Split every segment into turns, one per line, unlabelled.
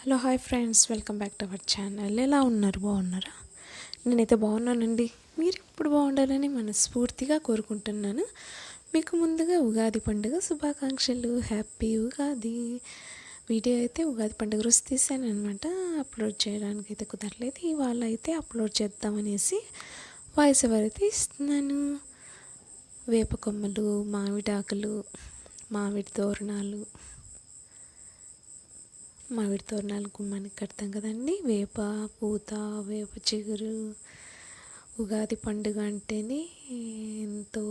Hello hi friends, welcome back to our channel. ఎలా ఉన్నారు? బాగున్నారా? నేనైతే బాగున్నానండి. మీరు ఇప్పుడు బాగుండాలని మనస్ఫూర్తిగా కోరుకుంటున్నాను. మీకు ముందుగా ఉగాది పండుగ శుభాకాంక్షలు. హ్యాపీ ఉగాది. వీడియో అయితే ఉగాది పండుగ రోజు తీసాను అనమాట. అప్లోడ్ చేయడానికి అయితే కుదరలేదు. ఇవాళ అయితే అప్లోడ్ చేద్దామనేసి వాయిస్ ఓవర్ అయితే ఇస్తున్నాను. వేప కొమ్మలు, మామిడి ఆకులు, మామిడి తోరణాలు గుమ్మానికి కడతాం కదండి. వేప పూత, వేప చిగురు. ఉగాది పండుగ అంటేనే ఎంతో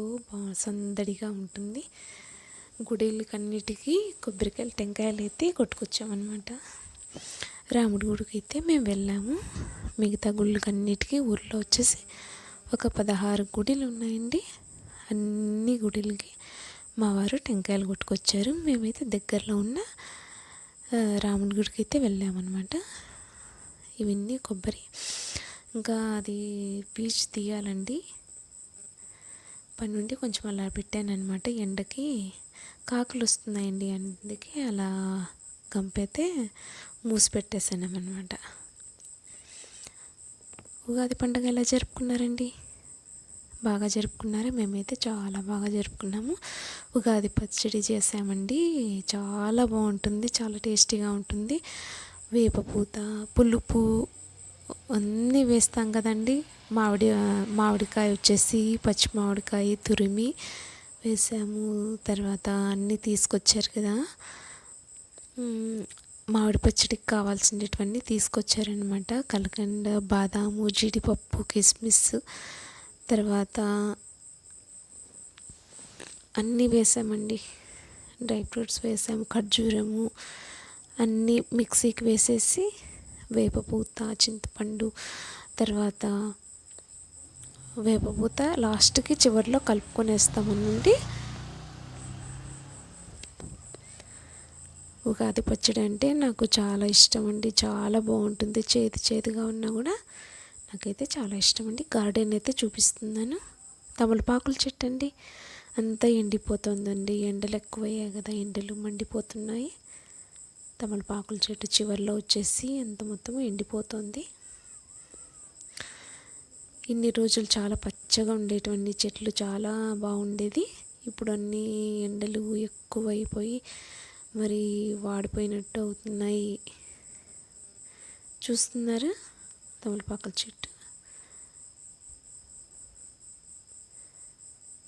సందడిగా ఉంటుంది. గుడిలకన్నిటికీ కొబ్బరికాయలు, టెంకాయలు అయితే కొట్టుకొచ్చామన్నమాట. రాముడి గుడికి అయితే మేము వెళ్ళాము. మిగతా గుళ్ళకన్నిటికీ ఊర్లో వచ్చేసి ఒక 16 గుడిలు ఉన్నాయండి. అన్ని గుడిలకి మా వారు టెంకాయలు కొట్టుకొచ్చారు. మేమైతే దగ్గరలో ఉన్న రాముడి గుడికి అయితే వెళ్ళామన్నమాట. ఇవన్నీ కొబ్బరి. ఇంకా అది పీచు తీయాలండి. పని నుండి కొంచెం అలా పెట్టానమాట. ఎండకి కాకులు వస్తున్నాయండి, అందుకే అలా గంపైతే మూసి పెట్టేసానమాట. ఉగాది పండుగ ఎలా జరుపుకున్నారండి? బాగా జరుపుకున్నారా? మేమైతే చాలా బాగా జరుపుకున్నాము. ఉగాది పచ్చడి చేసామండి. చాలా బాగుంటుంది, చాలా టేస్టీగా ఉంటుంది. వేపపూత, పులుపు అన్నీ వేస్తాం కదండి. మామిడికాయ వచ్చేసి పచ్చి మామిడికాయ తురిమి వేసాము. తర్వాత అన్నీ తీసుకొచ్చారు కదా, మామిడి పచ్చడికి కావాల్సినటువన్నీ తీసుకొచ్చారనమాట. కలకండ, బాదాము, జీడిపప్పు, కిస్మిస్, తర్వాత అన్నీ వేసామండి. డ్రై ఫ్రూట్స్ వేసాము, ఖర్జూరము అన్నీ మిక్సీకి వేసేసి వేపపూత, చింతపండు, తర్వాత వేపపూత లాస్ట్కి చివరిలో కలుపుకొనేస్తామనండి. ఉగాది పచ్చడి అంటే నాకు చాలా ఇష్టం అండి. చాలా బాగుంటుంది. చేదుగా ఉన్నా కూడా నాకైతే చాలా ఇష్టం అండి. గార్డెన్ అయితే చూపిస్తున్నాను. తమలపాకుల చెట్టు అండి, అంతా ఎండిపోతుందండి. ఎండలు ఎక్కువయ్యాయి కదా, ఎండలు మండిపోతున్నాయి. తమలపాకుల చెట్టు చివరిలో వచ్చేసి ఎంత మొత్తం ఎండిపోతుంది. ఇన్ని రోజులు చాలా పచ్చగా ఉండేటువంటి చెట్లు చాలా బాగుండేది. ఇప్పుడు అన్నీ ఎండలు ఎక్కువైపోయి మరి వాడిపోయినట్టు అవుతున్నాయి. చూస్తున్నారా తమలపాకుల చెట్టు?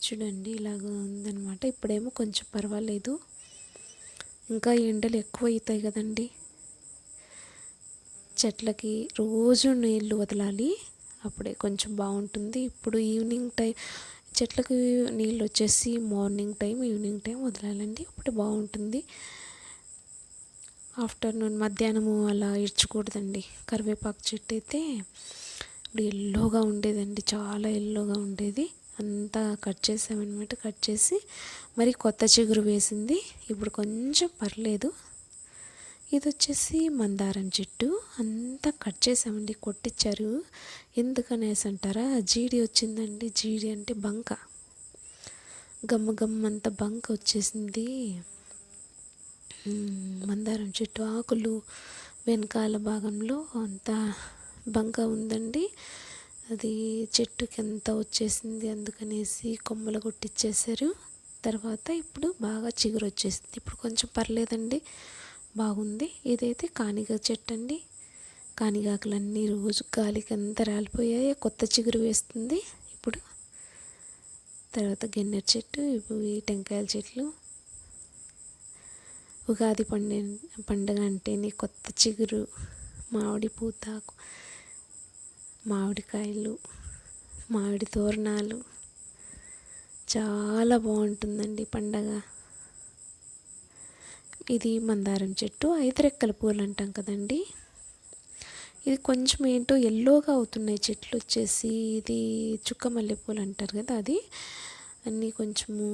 చూడండి, ఇలాగ ఉందన్నమాట. ఇప్పుడేమో కొంచెం పర్వాలేదు. ఇంకా ఎండలు ఎక్కువ అవుతాయి కదండి. చెట్లకి రోజు నీళ్ళు వదలాలి, అప్పుడే కొంచెం బాగుంటుంది. ఇప్పుడు ఈవినింగ్ టైం చెట్లకు నీళ్ళు వచ్చేసి మార్నింగ్ టైం, ఈవినింగ్ టైం వదలాలండి, అప్పుడే బాగుంటుంది. ఆఫ్టర్నూన్, మధ్యాహ్నము అలా ఇడ్చకూడదండి. కరివేపాకు చెట్టు అయితే ఇప్పుడు ఎల్లోగా ఉండేదండి, చాలా ఎల్లోగా ఉండేది. అంతా కట్ చేసామన్నమాట. కట్ చేసి మరి కొత్త చిగురు వేసింది. ఇప్పుడు కొంచెం పర్లేదు. ఇది వచ్చేసి మందారం చెట్టు. అంతా కట్ చేసామండి, కొట్టించారు. ఎందుకనేసి అంటారా? జీడి వచ్చిందండి. జీడి అంటే బంక, గమ్మంతా బంక వచ్చేసింది. మందారం చెట్టు ఆకులు వెనకాల భాగంలో అంతా బంక ఉందండి. అది చెట్టుకి ఎంత వచ్చేసింది, అందుకనేసి కొమ్మలు కొట్టించేశారు. తర్వాత ఇప్పుడు బాగా చిగురు వచ్చేసింది. ఇప్పుడు కొంచెం పర్లేదండి, బాగుంది. ఇదైతే కానిగా చెట్టు అండి. కానిగాకులన్నీ రోజు గాలికి అంతా రాలిపోయాయి, కొత్త చిగురు వేస్తుంది ఇప్పుడు. తర్వాత గెన్నెర చెట్టు, ఇవి టెంకాయల చెట్లు. ఉగాది పండుగ అంటేనే కొత్త చిగురు, మామిడి పూత, మామిడికాయలు, మామిడి తోరణాలు. చాలా బాగుంటుందండి పండగ. ఇది మందారం చెట్టు, 5 రెక్కల పూలు అంటాం కదండి. ఇది కొంచెం ఏంటో ఎల్లోగా అవుతున్నాయి చెట్లు వచ్చేసి. ఇది చుక్క మల్లెపూలు అంటారు కదా, అది అన్నీ కొంచెము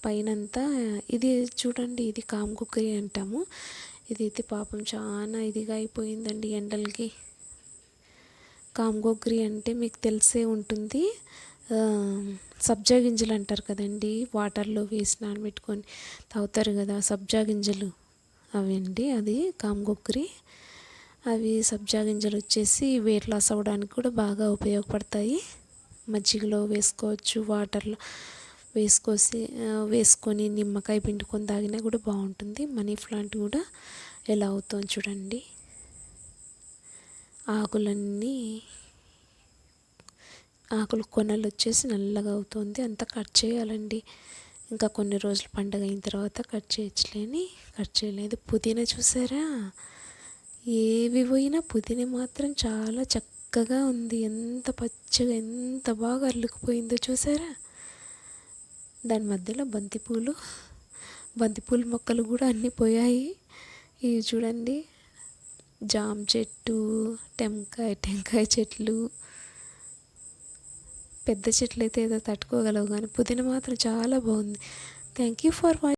పైనంతా. ఇది చూడండి, ఇది కామకుక్కరి అంటాము. ఇదైతే పాపం చాలా ఇదిగా అయిపోయిందండి ఎండలకి. కామగోగ్రి అంటే మీకు తెలిసే ఉంటుంది. సబ్జా గింజలు అంటారు కదండి, వాటర్లో వేసి నానబెట్టుకొని తాగుతారు కదా, సబ్జా గింజలు. అవి అండి, అది కామగొక్కురి. అవి సబ్జా గింజలు వచ్చేసి వెయిట్ లాస్ అవ్వడానికి కూడా బాగా ఉపయోగపడతాయి. మజ్జిగలో వేసుకోవచ్చు, వాటర్లో వేసుకొని నిమ్మకాయ పిండుకొని తాగినా కూడా బాగుంటుంది. మనీ ప్లాంట్ కూడా ఎలా అవుతుందో చూడండి. ఆకులు కొనలు వచ్చేసి నల్లగా అవుతుంది. అంతా కట్ చేయాలండి. ఇంకా కొన్ని రోజులు పండగ అయిన తర్వాత కట్ చేయొచ్చులేని కట్ చేయలేదు. పుదీనా చూసారా, ఏవి పోయినా పుదీనా మాత్రం చాలా చక్కగా ఉంది. ఎంత పచ్చగా ఎంత బాగా అల్లుకుపోయిందో చూసారా. దాని మధ్యలో బంతిపూలు మొక్కలు కూడా అన్నీ పోయాయి. ఇవి చూడండి, జామ చెట్టు, టెంకాయ చెట్లు, పెద్ద చెట్లు అయితే ఏదో తట్టుకోగలవు, కానీ పుదీనా మాత్రం చాలా బాగుంది. Thank you for watching.